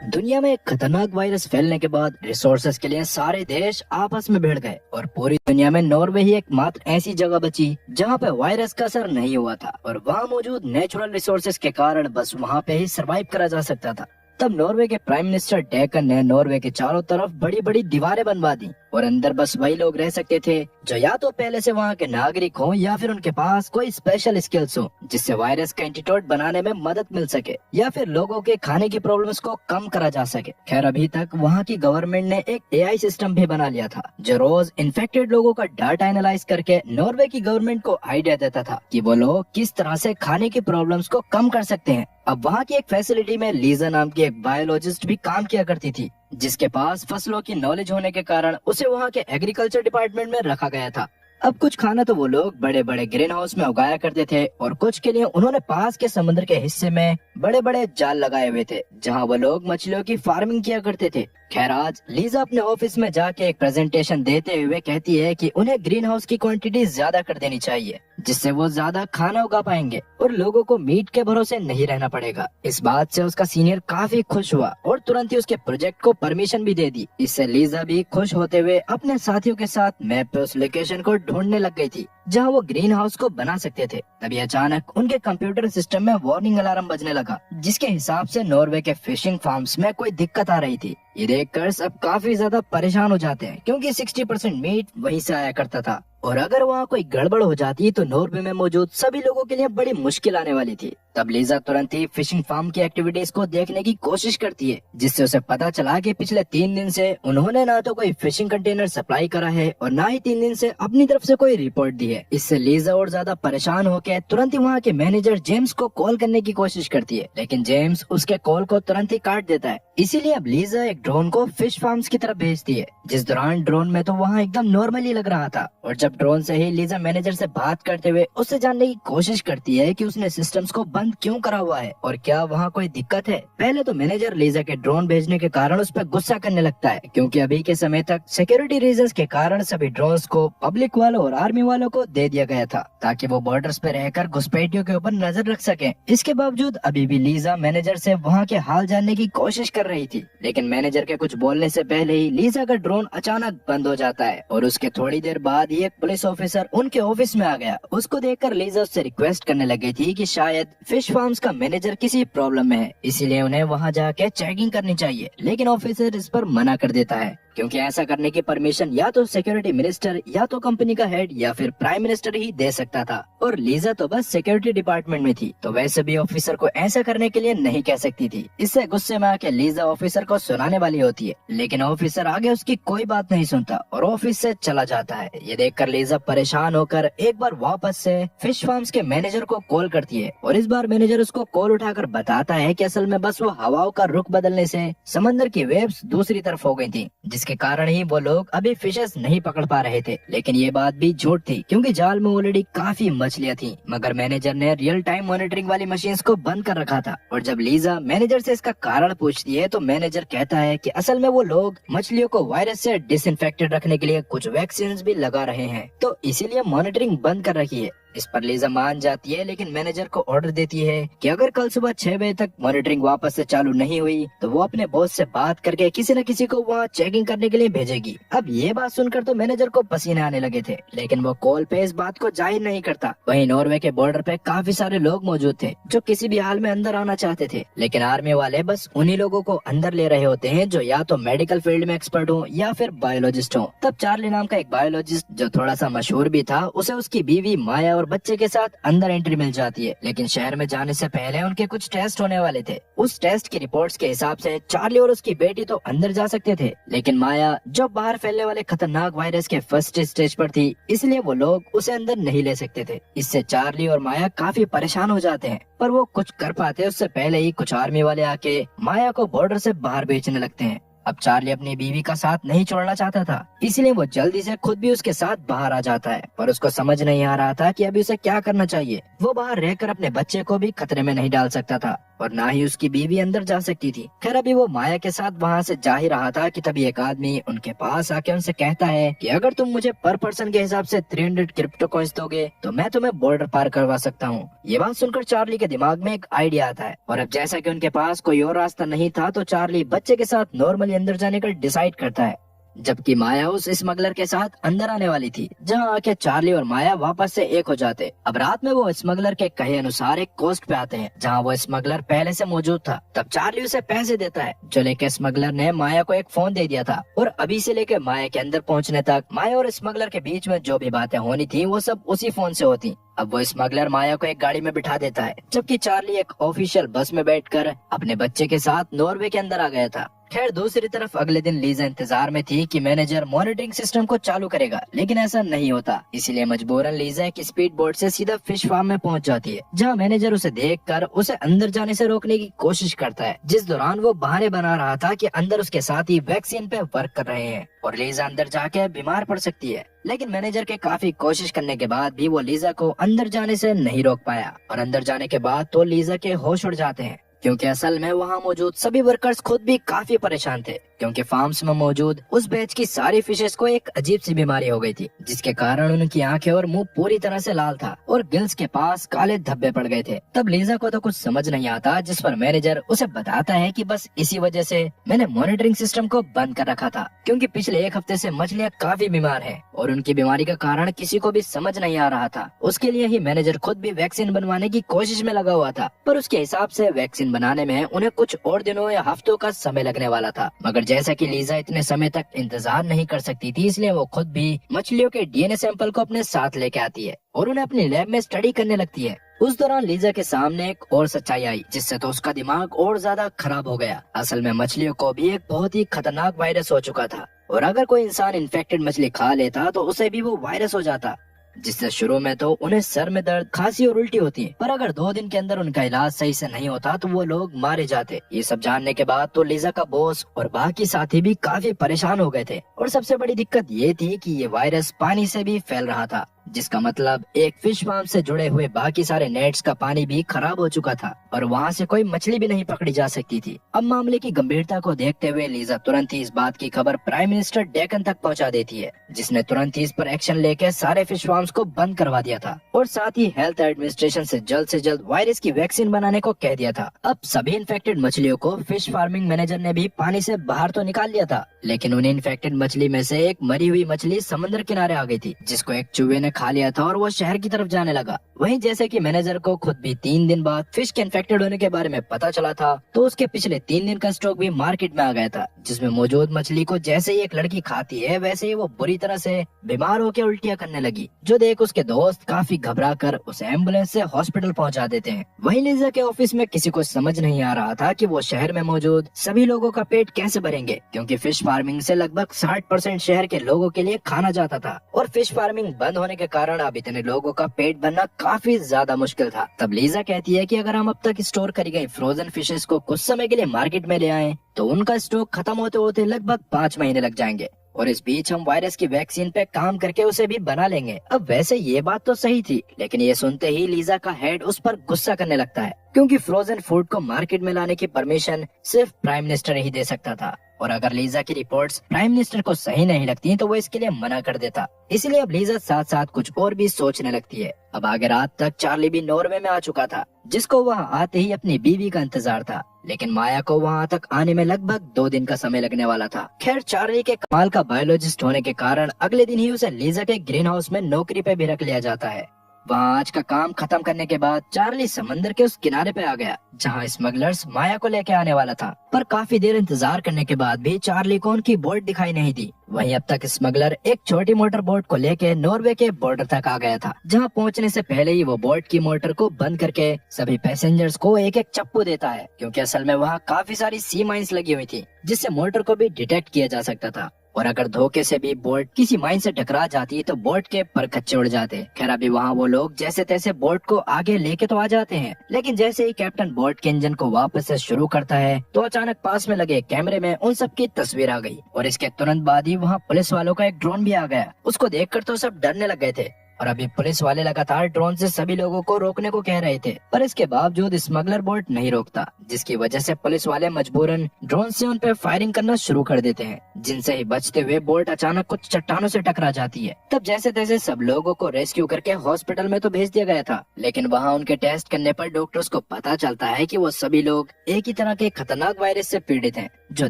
दुनिया में एक खतरनाक वायरस फैलने के बाद रिसोर्सेज के लिए सारे देश आपस में भिड़ गए और पूरी दुनिया में नॉर्वे ही एकमात्र ऐसी जगह बची जहां पे वायरस का असर नहीं हुआ था और वहां मौजूद नेचुरल रिसोर्सेज के कारण बस वहां पे ही सरवाइव करा जा सकता था। तब नॉर्वे के प्राइम मिनिस्टर डेकन ने नॉर्वे के चारों तरफ बड़ी बड़ी दीवारें बनवा दी और अंदर बस वही लोग रह सकते थे जो या तो पहले से वहाँ के नागरिक हों या फिर उनके पास कोई स्पेशल स्किल्स हो जिससे वायरस का एंटीडोट बनाने में मदद मिल सके या फिर लोगों के खाने की प्रॉब्लम्स को कम करा जा सके। खैर अभी तक वहाँ की गवर्नमेंट ने एक एआई सिस्टम भी बना लिया था जो रोज इन्फेक्टेड लोगों का डाटा एनालाइज करके नॉर्वे की गवर्नमेंट को आइडिया देता था कि वो लोग किस तरह से खाने की प्रॉब्लम्स को कम कर सकते हैं। अब वहाँ की एक फैसिलिटी में लीजा नाम की एक बायोलॉजिस्ट भी काम किया करती थी जिसके पास फसलों की नॉलेज होने के कारण उसे वहाँ के एग्रीकल्चर डिपार्टमेंट में रखा गया था। अब कुछ खाना तो वो लोग बड़े बड़े ग्रीन हाउस में उगाया करते थे और कुछ के लिए उन्होंने पास के समुद्र के हिस्से में बड़े बड़े जाल लगाए हुए थे जहाँ वो लोग मछलियों की फार्मिंग किया करते थे। खैर आज लीजा अपने ऑफिस में जाके एक प्रेजेंटेशन देते हुए कहती है कि उन्हें ग्रीन हाउस की क्वांटिटी ज्यादा कर देनी चाहिए जिससे वो ज्यादा खाना उगा पाएंगे और लोगों को मीट के भरोसे नहीं रहना पड़ेगा। इस बात से उसका सीनियर काफी खुश हुआ और तुरंत ही उसके प्रोजेक्ट को परमिशन भी दे दी। इससे लीजा भी खुश होते हुए अपने साथियों के साथ मैप पे उस लोकेशन को ढूंढने लग गई थी जहाँ वो ग्रीन हाउस को बना सकते थे। तभी अचानक उनके कंप्यूटर सिस्टम में वार्निंग अलार्म बजने लगा जिसके हिसाब से नॉर्वे के फिशिंग फार्म्स में कोई दिक्कत आ रही थी। ये देखकर सब काफी ज्यादा परेशान हो जाते हैं क्योंकि 60% मीट वहीं से आया करता था और अगर वहाँ कोई गड़बड़ हो जाती तो नॉर्वे में मौजूद सभी लोगों के लिए बड़ी मुश्किल आने वाली थी। तब लीजा तुरंत ही फिशिंग फार्म की एक्टिविटीज को देखने की कोशिश करती है जिससे उसे पता चला कि पिछले 3 दिन से उन्होंने ना तो कोई फिशिंग कंटेनर सप्लाई करा है और ना ही 3 दिन से अपनी तरफ से कोई रिपोर्ट दी है। इससे लीजा और ज्यादा परेशान होकर तुरंत ही वहाँ के मैनेजर जेम्स को कॉल करने की कोशिश करती है लेकिन जेम्स उसके कॉल को तुरंत ही काट देता है। इसीलिए अब लीजा एक ड्रोन को फिश फार्म्स की तरफ भेजती है जिस दौरान ड्रोन में तो वहाँ एकदम नॉर्मली लग रहा था और जब ड्रोन से ही लीजा मैनेजर से बात करते हुए उससे जानने की कोशिश करती है कि उसने सिस्टम्स को बंद क्यों करा हुआ है और क्या वहाँ कोई दिक्कत है। पहले तो मैनेजर लीजा के ड्रोन भेजने के कारण उस पर गुस्सा करने लगता है क्योंकि अभी के समय तक सिक्योरिटी रीजंस के कारण सभी ड्रोन्स को पब्लिक वालों और आर्मी वालों को दे दिया गया था ताकि वो बॉर्डर्स पे रहकर घुसपैठियों के ऊपर नजर रख सके। इसके बावजूद अभी भी लीजा मैनेजर से वहाँ के हाल जानने की कोशिश कर रही थी लेकिन मैनेजर के कुछ बोलने से पहले ही लीजा का ड्रोन अचानक बंद हो जाता है और उसके थोड़ी देर बाद ही एक पुलिस ऑफिसर उनके ऑफिस में आ गया। उसको देखकर लीजा उससे रिक्वेस्ट करने लगी थी कि शायद फिश फार्म्स का मैनेजर किसी प्रॉब्लम में है इसीलिए उन्हें वहाँ जाके चेकिंग करनी चाहिए लेकिन ऑफिसर इस पर मना कर देता है क्योंकि ऐसा करने की परमिशन या तो सिक्योरिटी मिनिस्टर या तो कंपनी का हेड या फिर प्राइम मिनिस्टर ही दे सकता था और लीजा तो बस सिक्योरिटी डिपार्टमेंट में थी तो वैसे भी ऑफिसर को ऐसा करने के लिए नहीं कह सकती थी। इससे गुस्से में आके लीजा ऑफिसर को सुनाने वाली होती है लेकिन ऑफिसर आगे उसकी कोई बात नहीं सुनता और ऑफिस से चला जाता है। ये देखकर लीजा परेशान होकर एक बार वापस से फिश फार्म्स के मैनेजर को कॉल करती है और इस बार मैनेजर उसको कॉल उठाकर बताता है कि असल में बस वो हवाओं का रुख बदलने से समंदर की वेव्स दूसरी तरफ हो गई थी जिसके कारण ही वो लोग अभी फिशेस नहीं पकड़ पा रहे थे। लेकिन ये बात भी झूठ थी क्योंकि जाल में ऑलरेडी काफी मछलियां थी मगर मैनेजर ने रियल टाइम मॉनिटरिंग वाली मशीन्स को बंद कर रखा था। और जब लीजा मैनेजर से इसका कारण पूछती है तो मैनेजर कहता है कि असल में वो लोग मछलियों को वायरस से डिसइंफेक्टेड रखने के लिए कुछ वैक्सीन भी लगा रहे हैं तो इसीलिए मॉनिटरिंग बंद कर रखी है। इस पर लीजा मान जाती है लेकिन मैनेजर को ऑर्डर देती है कि अगर कल सुबह 6 बजे तक मॉनिटरिंग वापस से चालू नहीं हुई तो वो अपने बॉस से बात करके किसी न किसी को वहाँ चेकिंग करने के लिए भेजेगी। अब ये बात सुनकर तो मैनेजर को पसीने आने लगे थे लेकिन वो कॉल पे इस बात को जाहिर नहीं करता। वहीं नॉर्वे के बॉर्डर पे काफी सारे लोग मौजूद थे जो किसी भी हाल में अंदर आना चाहते थे लेकिन आर्मी वाले बस उन्हीं लोगों को अंदर ले रहे होते हैं जो या तो मेडिकल फील्ड में एक्सपर्ट हो या फिर बायोलॉजिस्ट हो। तब चार्ली नाम का एक बायोलॉजिस्ट जो थोड़ा सा मशहूर भी था उसे उसकी बीवी माया और बच्चे के साथ अंदर एंट्री मिल जाती है लेकिन शहर में जाने से पहले उनके कुछ टेस्ट होने वाले थे। उस टेस्ट की रिपोर्ट्स के हिसाब से चार्ली और उसकी बेटी तो अंदर जा सकते थे लेकिन माया जो बाहर फैलने वाले खतरनाक वायरस के फर्स्ट स्टेज पर थी इसलिए वो लोग उसे अंदर नहीं ले सकते थे। इससे चार्ली और माया काफी परेशान हो जाते हैं पर वो कुछ कर पाते उससे पहले ही कुछ आर्मी वाले आके माया को बॉर्डर से बाहर भेजने लगते हैं। अब चार्ली अपनी बीवी का साथ नहीं छोड़ना चाहता था, इसलिए वो जल्दी से खुद भी उसके साथ बाहर आ जाता है, पर उसको समझ नहीं आ रहा था कि अभी उसे क्या करना चाहिए। वो बाहर रहकर अपने बच्चे को भी खतरे में नहीं डाल सकता था और ना ही उसकी बीवी अंदर जा सकती थी। खैर अभी वो माया के साथ वहाँ से जा ही रहा था कि तभी एक आदमी उनके पास आके उनसे कहता है कि अगर तुम मुझे पर पर्सन के हिसाब से 300 क्रिप्टो कॉइंस दोगे तो मैं तुम्हें बॉर्डर पार करवा सकता हूँ। ये बात सुनकर चार्ली के दिमाग में एक आइडिया आता है और अब जैसा कि उनके पास कोई और रास्ता नहीं था तो चार्ली बच्चे के साथ नॉर्मली अंदर जाने का डिसाइड करता है, जबकि माया उस स्मगलर के साथ अंदर आने वाली थी, जहां आके चार्ली और माया वापस से एक हो जाते। अब रात में वो स्मगलर के कहे अनुसार एक कोस्ट पे आते हैं जहां वो स्मगलर पहले से मौजूद था। तब चार्ली उसे पैसे देता है जो लेके स्मगलर ने माया को एक फोन दे दिया था और अभी से लेके माया के अंदर पहुंचने तक माया और स्मगलर के बीच में जो भी बातें होनी थी वो सब उसी फोन से होती। अब वो स्मगलर माया को एक गाड़ी में बिठा देता है, जबकि चार्ली एक ऑफिशियल बस में बैठकर अपने बच्चे के साथ नॉर्वे के अंदर आ गया था। खैर दूसरी तरफ अगले दिन लीजा इंतजार में थी कि मैनेजर मॉनिटरिंग सिस्टम को चालू करेगा, लेकिन ऐसा नहीं होता। इसीलिए मजबूरन लीजा एक स्पीड बोट से सीधा फिश फार्म में पहुंच जाती है, जहां मैनेजर उसे देखकर उसे अंदर जाने से रोकने की कोशिश करता है, जिस दौरान वो बहाने बना रहा था कि अंदर उसके साथी वैक्सीन पे वर्क कर रहे हैं और लीजा अंदर जाके बीमार पड़ सकती है। लेकिन मैनेजर के काफी कोशिश करने के बाद भी वो लीजा को अंदर जाने से नहीं रोक पाया और अंदर जाने के बाद तो लीजा के होश उड़ जाते हैं, क्योंकि असल में वहाँ मौजूद सभी वर्कर्स खुद भी काफी परेशान थे, क्योंकि फार्म्स में मौजूद उस बैच की सारी फिशेस को एक अजीब सी बीमारी हो गई थी, जिसके कारण उनकी आंखें और मुंह पूरी तरह से लाल था और गिल्स के पास काले धब्बे पड़ गए थे। तब लीजा को तो कुछ समझ नहीं आता, जिस पर मैनेजर उसे बताता है कि बस इसी वजह से मैंने मॉनिटरिंग सिस्टम को बंद कर रखा था, क्योंकि पिछले एक हफ्ते से मछलियाँ काफी बीमार है और उनकी बीमारी का कारण किसी को भी समझ नहीं आ रहा था। उसके लिए ही मैनेजर खुद भी वैक्सीन बनवाने की कोशिश में लगा हुआ था, पर उसके हिसाब से वैक्सीन बनाने में उन्हें कुछ और दिनों या हफ्तों का समय लगने वाला था। मगर जैसा कि लीजा इतने समय तक इंतजार नहीं कर सकती थी, इसलिए वो खुद भी मछलियों के डीएनए सैंपल को अपने साथ लेके आती है और उन्हें अपनी लैब में स्टडी करने लगती है। उस दौरान लीजा के सामने एक और सच्चाई आई, जिससे तो उसका दिमाग और ज्यादा खराब हो गया। असल में मछलियों को भी एक बहुत ही खतरनाक वायरस हो चुका था और अगर कोई इंसान इन्फेक्टेड मछली खा लेता तो उसे भी वो वायरस हो जाता, जिससे शुरू में तो उन्हें सर में दर्द, खांसी और उल्टी होती है, पर अगर 2 दिन के अंदर उनका इलाज सही से नहीं होता तो वो लोग मारे जाते। ये सब जानने के बाद तो लीजा का बॉस और बाकी साथी भी काफी परेशान हो गए थे और सबसे बड़ी दिक्कत ये थी कि ये वायरस पानी से भी फैल रहा था, जिसका मतलब एक फिश फार्म से जुड़े हुए बाकी सारे नेट्स का पानी भी खराब हो चुका था और वहाँ से कोई मछली भी नहीं पकड़ी जा सकती थी। अब मामले की गंभीरता को देखते हुए लीजा तुरंत ही इस बात की खबर प्राइम मिनिस्टर डेकन तक पहुँचा देती है, जिसने तुरंत ही इस पर एक्शन लेकर सारे फिश फार्म्स को बंद करवा दिया था और साथ ही हेल्थ एडमिनिस्ट्रेशन से जल्द वायरस की वैक्सीन बनाने को कह दिया था। अब सभी इन्फेक्टेड मछलियों को फिश फार्मिंग मैनेजर ने भी पानी से बाहर तो निकाल लिया था, लेकिन उन इन्फेक्टेड मछली में से एक मरी हुई मछली समुद्र किनारे आ गई थी, जिसको एक चूहे ने खा लिया था और वो शहर की तरफ जाने लगा। वहीं जैसे कि मैनेजर को खुद भी 3 दिन बाद फिश के इन्फेक्टेड होने के बारे में पता चला था, तो उसके पिछले 3 दिन का स्टॉक भी मार्केट में आ गया था, जिसमें मौजूद मछली को जैसे ही एक लड़की खाती है वैसे ही वो बुरी तरह से बीमार होकर उल्टियां करने लगी, जो देख उसके दोस्त काफी घबराकर उसे एम्बुलेंस से हॉस्पिटल पहुंचा देते हैं। वहीं लीजा के ऑफिस में किसी को समझ नहीं आ रहा था कि वो शहर में मौजूद सभी लोगों का पेट कैसे भरेंगे, क्योंकि फिश फार्मिंग से लगभग 60% शहर के लोगों के लिए खाना जाता था और फिश फार्मिंग बंद होने के कारण अब इतने लोगों का पेट भरना काफी ज्यादा मुश्किल था। तब लीजा कहती है कि अगर हम अब तक स्टोर करी गई फ्रोजन फिशेस को कुछ समय के लिए मार्केट में ले आएं, तो उनका स्टॉक खत्म होते होते लगभग 5 महीने लग जाएंगे और इस बीच हम वायरस की वैक्सीन पे काम करके उसे भी बना लेंगे। अब वैसे ये बात तो सही थी, लेकिन ये सुनते ही लीजा का हेड उस पर गुस्सा करने लगता है, क्योंकि फ्रोजन फूड को मार्केट में लाने की परमिशन सिर्फ प्राइम मिनिस्टर ही दे सकता था और अगर लीजा की रिपोर्ट्स प्राइम मिनिस्टर को सही नहीं लगती तो वो इसके लिए मना कर देता। इसलिए अब लीजा साथ साथ कुछ और भी सोचने लगती है। अब आगे रात तक चार्ली भी नॉर्वे में आ चुका था, जिसको वहाँ आते ही अपनी बीवी का इंतजार था, लेकिन माया को वहाँ तक आने में लगभग 2 दिन का समय लगने वाला था। खैर चार्ली के कमाल का बायोलॉजिस्ट होने के कारण अगले दिन ही उसे लीजा के ग्रीन हाउस में नौकरी पे भी रख लिया जाता है। वहाँ आज का काम खत्म करने के बाद चार्ली समंदर के उस किनारे पे आ गया जहाँ स्मगलर्स माया को लेके आने वाला था, पर काफी देर इंतजार करने के बाद भी चार्ली को उनकी बोट दिखाई नहीं दी। वहीं अब तक स्मगलर एक छोटी मोटर बोट को लेके नॉर्वे के बॉर्डर तक आ गया था, जहाँ पहुँचने से पहले ही वो बोट की मोटर को बंद करके सभी पैसेंजर्स को एक एक चप्पू देता है, क्योंकि असल में वहाँ काफी सारी सी माइंस लगी हुई थी, जिससे मोटर को भी डिटेक्ट किया जा सकता था और अगर धोखे से भी बोट किसी माइन से टकरा जाती तो बोट के परखच्चे उड़ जाते। खैर अभी वहाँ वो लोग जैसे तैसे बोट को आगे लेके तो आ जाते हैं, लेकिन जैसे ही कैप्टन बोट के इंजन को वापस से शुरू करता है तो अचानक पास में लगे कैमरे में उन सब की तस्वीर आ गई और इसके तुरंत बाद ही वहाँ पुलिस वालों का एक ड्रोन भी आ गया। उसको देखकर तो सब डरने लग गए थे और अभी पुलिस वाले लगातार ड्रोन से सभी लोगों को रोकने को कह रहे थे, पर इसके बावजूद स्मगलर बोट नहीं रोकता, जिसकी वजह से पुलिस वाले मजबूरन ड्रोन से उन पे फायरिंग करना शुरू कर देते हैं, जिनसे ही बचते हुए बोट अचानक कुछ चट्टानों से टकरा जाती है। तब जैसे तैसे सब लोगों को रेस्क्यू करके हॉस्पिटल में तो भेज दिया गया था, लेकिन वहाँ उनके टेस्ट करने पर डॉक्टर्स को पता चलता है कि वो सभी लोग एक ही तरह के खतरनाक वायरस से पीड़ित हैं, जो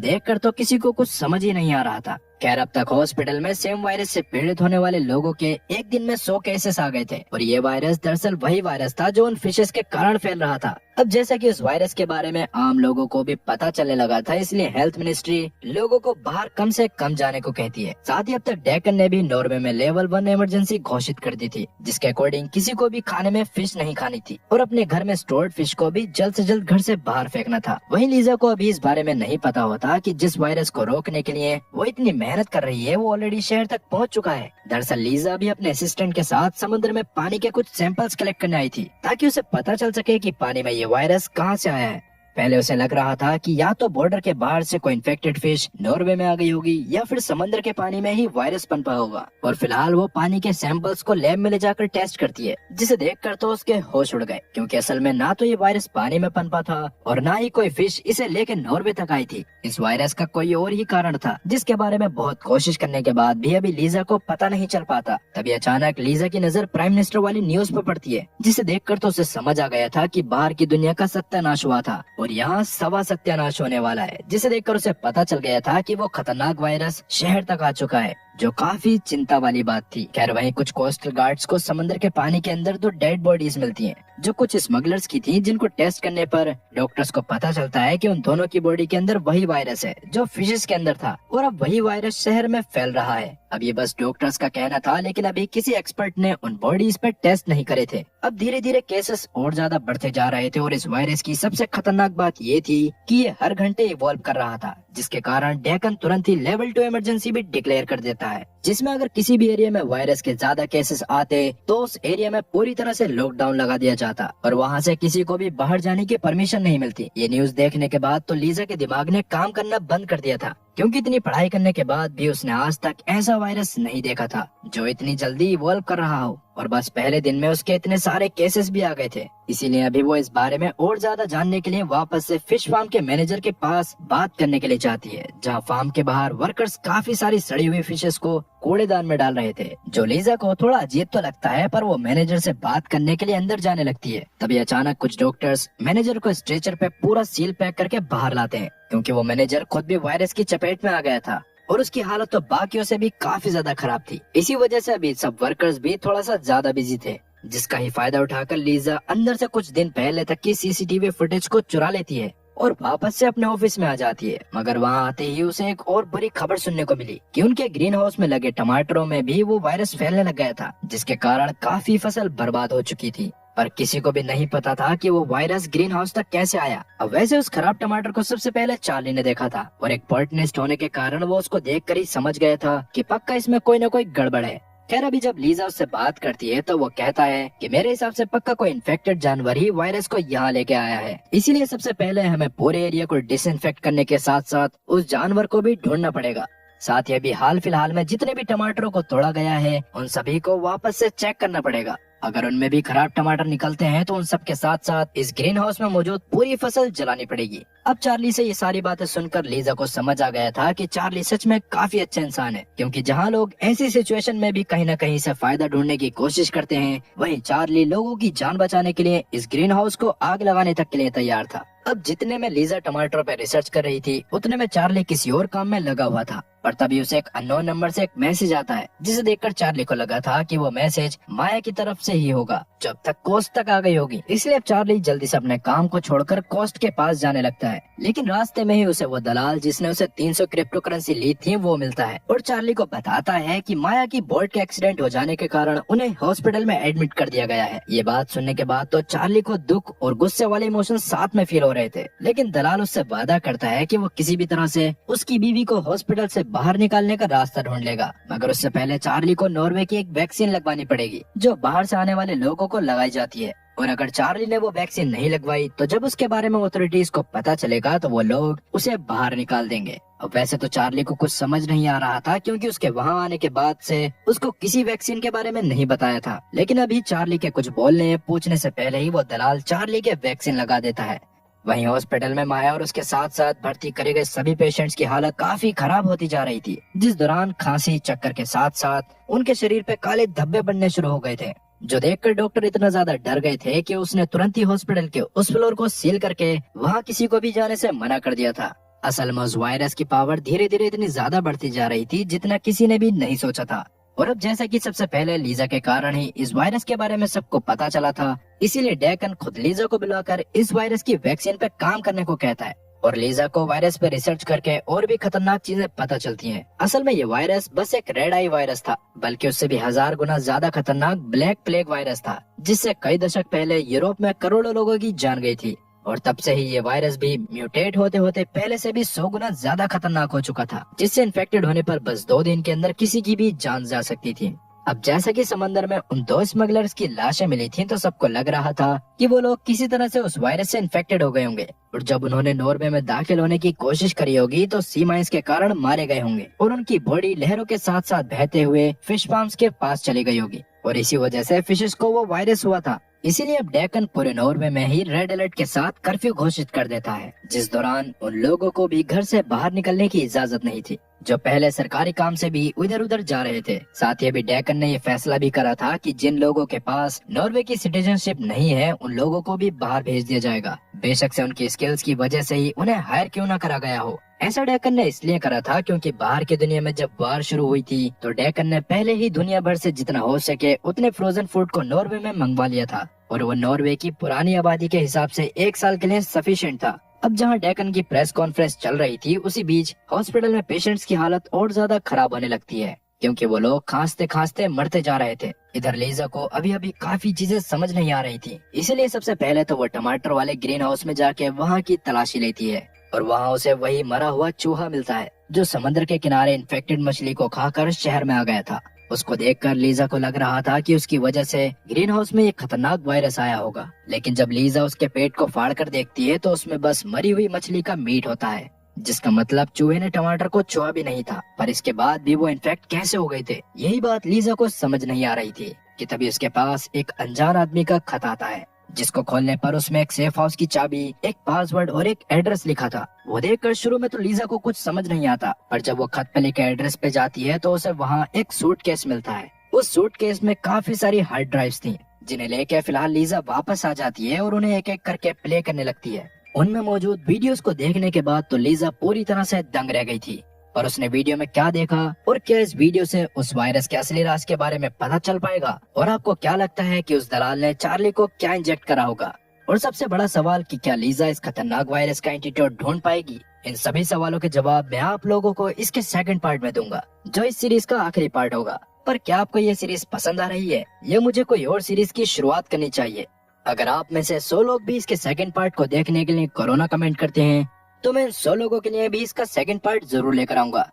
देखकर तो किसी को कुछ समझ ही नहीं आ रहा था। खैर अब तक हॉस्पिटल में सेम वायरस से पीड़ित होने वाले लोगों के एक दिन में 100 केसेस आ गए थे और ये वायरस दरअसल वही वायरस था जो उन फिशेस के कारण फैल रहा था। अब जैसा कि उस वायरस के बारे में आम लोगों को भी पता चलने लगा था, इसलिए हेल्थ मिनिस्ट्री लोगों को बाहर कम से कम जाने को कहती है। साथ ही अब तक डेक्कन ने भी नॉर्वे में लेवल 1 इमरजेंसी घोषित कर दी थी, जिसके अकॉर्डिंग किसी को भी खाने में फिश नहीं खानी थी और अपने घर में स्टोर्ड फिश को भी जल्द से जल्द घर से बाहर फेंकना था। वहीं लीजा को अभी इस बारे में नहीं पता होता कि जिस वायरस को रोकने के लिए वो इतनी मेहनत कर रही है वो ऑलरेडी शहर तक पहुंच चुका है। दरअसल लीजा भी अपने असिस्टेंट के साथ समुद्र में पानी के कुछ सैंपल्स कलेक्ट करने आई थी, ताकि उसे पता चल सके कि पानी में ये वायरस कहां से आया है। पहले उसे लग रहा था कि या तो बॉर्डर के बाहर से कोई इन्फेक्टेड फिश नॉर्वे में आ गई होगी या फिर समंदर के पानी में ही वायरस पनपा होगा, और फिलहाल वो पानी के सैंपल्स को लैब में ले जाकर टेस्ट करती है, जिसे देखकर तो उसके होश उड़ गए, क्योंकि असल में ना तो ये वायरस पानी में पनपा था और ना ही कोई फिश इसे लेकर नॉर्वे तक आई थी। इस वायरस का कोई और ही कारण था, जिसके बारे में बहुत कोशिश करने के बाद भी अभी लीजा को पता नहीं चल पाता। तभी अचानक लीजा की नजर प्राइम मिनिस्टर वाली न्यूज पर पड़ती है, जिसे देखकर तो उसे समझ आ गया था कि बाहर की दुनिया का सत्यानाश हुआ था और यहाँ सवा सत्यानाश होने वाला है, जिसे देखकर उसे पता चल गया था कि वो खतरनाक वायरस शहर तक आ चुका है, जो काफी चिंता वाली बात थी। खैर वहीं कुछ कोस्टल गार्ड्स को समंदर के पानी के अंदर 2 डेड बॉडीज मिलती हैं, जो कुछ स्मगलर्स की थी, जिनको टेस्ट करने पर डॉक्टर्स को पता चलता है कि उन दोनों की बॉडी के अंदर वही वायरस है जो फिशेस के अंदर था और अब वही वायरस शहर में फैल रहा है। अब ये बस डॉक्टर्स का कहना था, लेकिन अभी किसी एक्सपर्ट ने उन बॉडीज पे टेस्ट नहीं करे थे। अब धीरे धीरे केसेस और ज्यादा बढ़ते जा रहे थे और इस वायरस की सबसे खतरनाक बात ये थी कि ये हर घंटे इवॉल्व कर रहा था, जिसके कारण डेक्कन तुरंत ही लेवल 2 इमरजेंसी भी डिक्लेयर कर देता है, जिसमें अगर किसी भी एरिया में वायरस के ज्यादा केसेस आते तो उस एरिया में पूरी तरह से लॉकडाउन लगा दिया जाता और वहाँ से किसी को भी बाहर जाने की परमिशन नहीं मिलती। ये न्यूज देखने के बाद तो लीजा के दिमाग ने काम करना बंद कर दिया था, क्योंकि इतनी पढ़ाई करने के बाद भी उसने आज तक ऐसा वायरस नहीं देखा था जो इतनी जल्दी इवॉल्व कर रहा हो, और बस पहले दिन में उसके इतने सारे केसेस भी आ गए थे। इसीलिए अभी वो इस बारे में और ज्यादा जानने के लिए वापस से फिश फार्म के मैनेजर के पास बात करने के लिए जाती है, जहाँ फार्म के बाहर वर्कर्स काफी सारी सड़ी हुई फिशेस को कूड़ेदान में डाल रहे थे, जो लीजा को थोड़ा अजीब तो लगता है, पर वो मैनेजर से बात करने के लिए अंदर जाने लगती है। तभी अचानक कुछ डॉक्टर्स मैनेजर को स्ट्रेचर पे पूरा सील पैक करके बाहर लाते हैं, क्योंकि वो मैनेजर खुद भी वायरस की चपेट में आ गया था और उसकी हालत तो बाकियों से भी काफी ज्यादा खराब थी। इसी वजह से अभी सब वर्कर्स भी थोड़ा सा ज्यादा बिजी थे, जिसका ही फायदा उठाकर लीजा अंदर से कुछ दिन पहले तक की सीसीटीवी फुटेज को चुरा लेती है और वापस से अपने ऑफिस में आ जाती है। मगर वहाँ आते ही उसे एक और बुरी खबर सुनने को मिली कि उनके ग्रीन हाउस में लगे टमाटरों में भी वो वायरस फैलने लग गया था, जिसके कारण काफी फसल बर्बाद हो चुकी थी। पर किसी को भी नहीं पता था कि वो वायरस ग्रीन हाउस तक कैसे आया। अब वैसे उस खराब टमाटर को सबसे पहले चार्ली ने देखा था और एक बॉटनिस्ट होने के कारण वो उसको देखकर ही समझ गया था कि पक्का इसमें कोई न कोई गड़बड़ है। खैर अभी जब लीजा उससे बात करती है तो वो कहता है कि मेरे हिसाब से पक्का कोई इन्फेक्टेड जानवर ही वायरस को यहाँ लेके आया है, इसीलिए सबसे पहले हमें पूरे एरिया को डिसइंफेक्ट करने के साथ साथ उस जानवर को भी ढूंढना पड़ेगा। साथ ही अभी हाल फिलहाल में जितने भी टमाटरों को तोड़ा गया है उन सभी को वापस से चेक करना पड़ेगा। अगर उनमें भी खराब टमाटर निकलते हैं तो उन सब के साथ साथ इस ग्रीन हाउस में मौजूद पूरी फसल जलानी पड़ेगी। अब चार्ली से ये सारी बातें सुनकर लीजा को समझ आ गया था कि चार्ली सच में काफी अच्छा इंसान है, क्योंकि जहाँ लोग ऐसी सिचुएशन में भी कहीं न कहीं से फायदा ढूंढने की कोशिश करते हैं, वहीं चार्ली लोगों की जान बचाने के लिए इस ग्रीन हाउस को आग लगाने तक के लिए तैयार था। अब जितने में लीजा टमाटर पर रिसर्च कर रही थी उतने में चार्ली किसी और काम में लगा हुआ था, पर तभी उसे एक अननोन नंबर से एक मैसेज आता है, जिसे देखकर चार्ली को लगा था कि वो मैसेज माया की तरफ से ही होगा, जब तक कोस्ट तक आ गई होगी। इसलिए अब चार्ली जल्दी से अपने काम को छोड़कर कोस्ट के पास जाने लगता है, लेकिन रास्ते में ही उसे वो दलाल जिसने उसे 300 क्रिप्टो करेंसी ली थी वो मिलता है और चार्ली को बताता है कि माया की बोट के एक्सीडेंट हो जाने के कारण उन्हें हॉस्पिटल में एडमिट कर दिया गया है। ये बात सुनने के बाद तो चार्ली को दुख और गुस्से वाले इमोशन साथ में फील हो रहे थे, लेकिन दलाल उससे वादा करता है कि वो किसी भी तरह से उसकी बीवी को हॉस्पिटल से बाहर निकालने का रास्ता ढूंढ लेगा, मगर उससे पहले चार्ली को नॉर्वे की एक वैक्सीन लगवानी पड़ेगी जो बाहर से आने वाले लोगों को लगाई जाती है। और अगर चार्ली ने वो वैक्सीन नहीं लगवाई तो जब उसके बारे में अथॉरिटीज को पता चलेगा तो वो लोग उसे बाहर निकाल देंगे। अब वैसे तो चार्ली को कुछ समझ नहीं आ रहा था, क्योंकि उसके वहाँ आने के बाद से उसको किसी वैक्सीन के बारे में नहीं बताया था। लेकिन अभी चार्ली के कुछ बोलने या पूछने से पहले ही वो दलाल चार्ली के वैक्सीन लगा देता है। वहीं हॉस्पिटल में माया और उसके साथ साथ भर्ती करे गए सभी पेशेंट्स की हालत काफी खराब होती जा रही थी, जिस दौरान खांसी चक्कर के साथ साथ उनके शरीर पे काले धब्बे बनने शुरू हो गए थे, जो देखकर डॉक्टर इतना ज्यादा डर गए थे कि उसने तुरंत ही हॉस्पिटल के उस फ्लोर को सील करके वहाँ किसी को भी जाने से मना कर दिया था। असल में उस वायरस की पावर धीरे धीरे इतनी ज्यादा बढ़ती जा रही थी जितना किसी ने भी नहीं सोचा था। और अब जैसा कि सबसे पहले लीजा के कारण ही इस वायरस के बारे में सबको पता चला था, इसीलिए डेकन खुद लीजा को बुलाकर इस वायरस की वैक्सीन पे काम करने को कहता है और लीजा को वायरस पे रिसर्च करके और भी खतरनाक चीजें पता चलती हैं। असल में ये वायरस बस एक रेड आई वायरस था, बल्कि उससे भी 1000 गुना ज्यादा खतरनाक ब्लैक प्लेग वायरस था, जिससे कई दशक पहले यूरोप में करोड़ों लोगों की जान गई थी। और तब से ही ये वायरस भी म्यूटेट होते होते पहले से भी 100 गुना ज्यादा खतरनाक हो चुका था, जिससे इन्फेक्टेड होने पर बस 2 दिन के अंदर किसी की भी जान जा सकती थी। अब जैसा कि समंदर में उन 2 स्मगलर्स की लाशें मिली थीं, तो सबको लग रहा था कि वो लोग किसी तरह से उस वायरस से इन्फेक्टेड हो गए होंगे और जब उन्होंने नॉर्वे में दाखिल होने की कोशिश करी होगी तो सी माइंस के कारण मारे गए होंगे और उनकी बॉडी लहरों के साथ साथ बहते हुए फिश फार्म्स के पास चली गई होगी और इसी वजह से फिशेस को वो वायरस हुआ था। इसीलिए अब डेकन पूरे नॉर्वे में ही रेड अलर्ट के साथ कर्फ्यू घोषित कर देता है, जिस दौरान उन लोगों को भी घर से बाहर निकलने की इजाजत नहीं थी जो पहले सरकारी काम से भी इधर उधर जा रहे थे। साथ ही अभी डेकन ने ये फैसला भी करा था कि जिन लोगों के पास नॉर्वे की सिटीजनशिप नहीं है उन लोगों को भी बाहर भेज दिया जाएगा, बेशक से उनकी स्किल्स की वजह से ही उन्हें हायर क्यों न करा गया हो। ऐसा डेकन ने इसलिए करा था क्योंकि बाहर की दुनिया में जब वार शुरू हुई थी तो डेकन ने पहले ही दुनिया भर से जितना हो सके उतने फ्रोजन फूड को नॉर्वे में मंगवा लिया था और वो नॉर्वे की पुरानी आबादी के हिसाब से 1 साल के लिए सफिशिएंट था। अब जहां डेकन की प्रेस कॉन्फ्रेंस चल रही थी, उसी बीच हॉस्पिटल में पेशेंट्स की हालत और ज्यादा खराब होने लगती है, क्योंकि वो लोग खांसते खांसते मरते जा रहे थे। इधर लीजा को अभी अभी काफी चीजें समझ नहीं आ रही थी, इसलिए सबसे पहले तो वो टमाटर वाले ग्रीन हाउस में जाके वहाँ की तलाशी लेती है और वहाँ उसे वही मरा हुआ चूहा मिलता है जो समुद्र के किनारे इन्फेक्टेड मछली को खाकर शहर में आ गया था। उसको देखकर लीजा को लग रहा था कि उसकी वजह से ग्रीन हाउस में ये खतरनाक वायरस आया होगा, लेकिन जब लीजा उसके पेट को फाड़ कर देखती है तो उसमें बस मरी हुई मछली का मीट होता है, जिसका मतलब चूहे ने टमाटर को छुआ भी नहीं था, पर इसके बाद भी वो इन्फेक्ट कैसे हो गए थे। यही बात लीजा को समझ नहीं आ रही थी कि तभी उसके पास एक अनजान आदमी का खत आता है, जिसको खोलने पर उसमें एक सेफ हाउस की चाबी, एक पासवर्ड और एक एड्रेस लिखा था। वो देखकर शुरू में तो लीजा को कुछ समझ नहीं आता, पर जब वो खत पे लिखे एड्रेस पे जाती है तो उसे वहाँ एक सूटकेस मिलता है। उस सूटकेस में काफी सारी हार्ड ड्राइव्स थी, जिन्हें लेके फिलहाल लीजा वापस आ जाती है और उन्हें एक एक करके प्ले करने लगती है। उनमें मौजूद वीडियोस को देखने के बाद तो लीजा पूरी तरह से दंग रह गई थी और उसने वीडियो में क्या देखा और क्या इस वीडियो से उस वायरस के असली राज के बारे में पता चल पाएगा, और आपको क्या लगता है कि उस दलाल ने चार्ली को क्या इंजेक्ट करा होगा, और सबसे बड़ा सवाल कि क्या लीजा इस खतरनाक वायरस का एंटीडोट ढूंढ पाएगी। इन सभी सवालों के जवाब मैं आप लोगों को इसके सेकंड पार्ट में दूंगा, जो इस सीरीज का आखिरी पार्ट होगा। पर क्या आपको ये सीरीज पसंद आ रही है या मुझे कोई और सीरीज की शुरुआत करनी चाहिए? अगर आप में से 100 लोग भी इसके सेकंड पार्ट को देखने के लिए कोरोना कमेंट करते हैं तो मैं 100 लोगों के लिए भी इसका सेकंड पार्ट जरूर लेकर आऊंगा।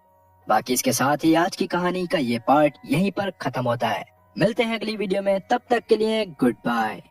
बाकी इसके साथ ही आज की कहानी का ये पार्ट यहीं पर खत्म होता है। मिलते हैं अगली वीडियो में, तब तक के लिए गुड बाय।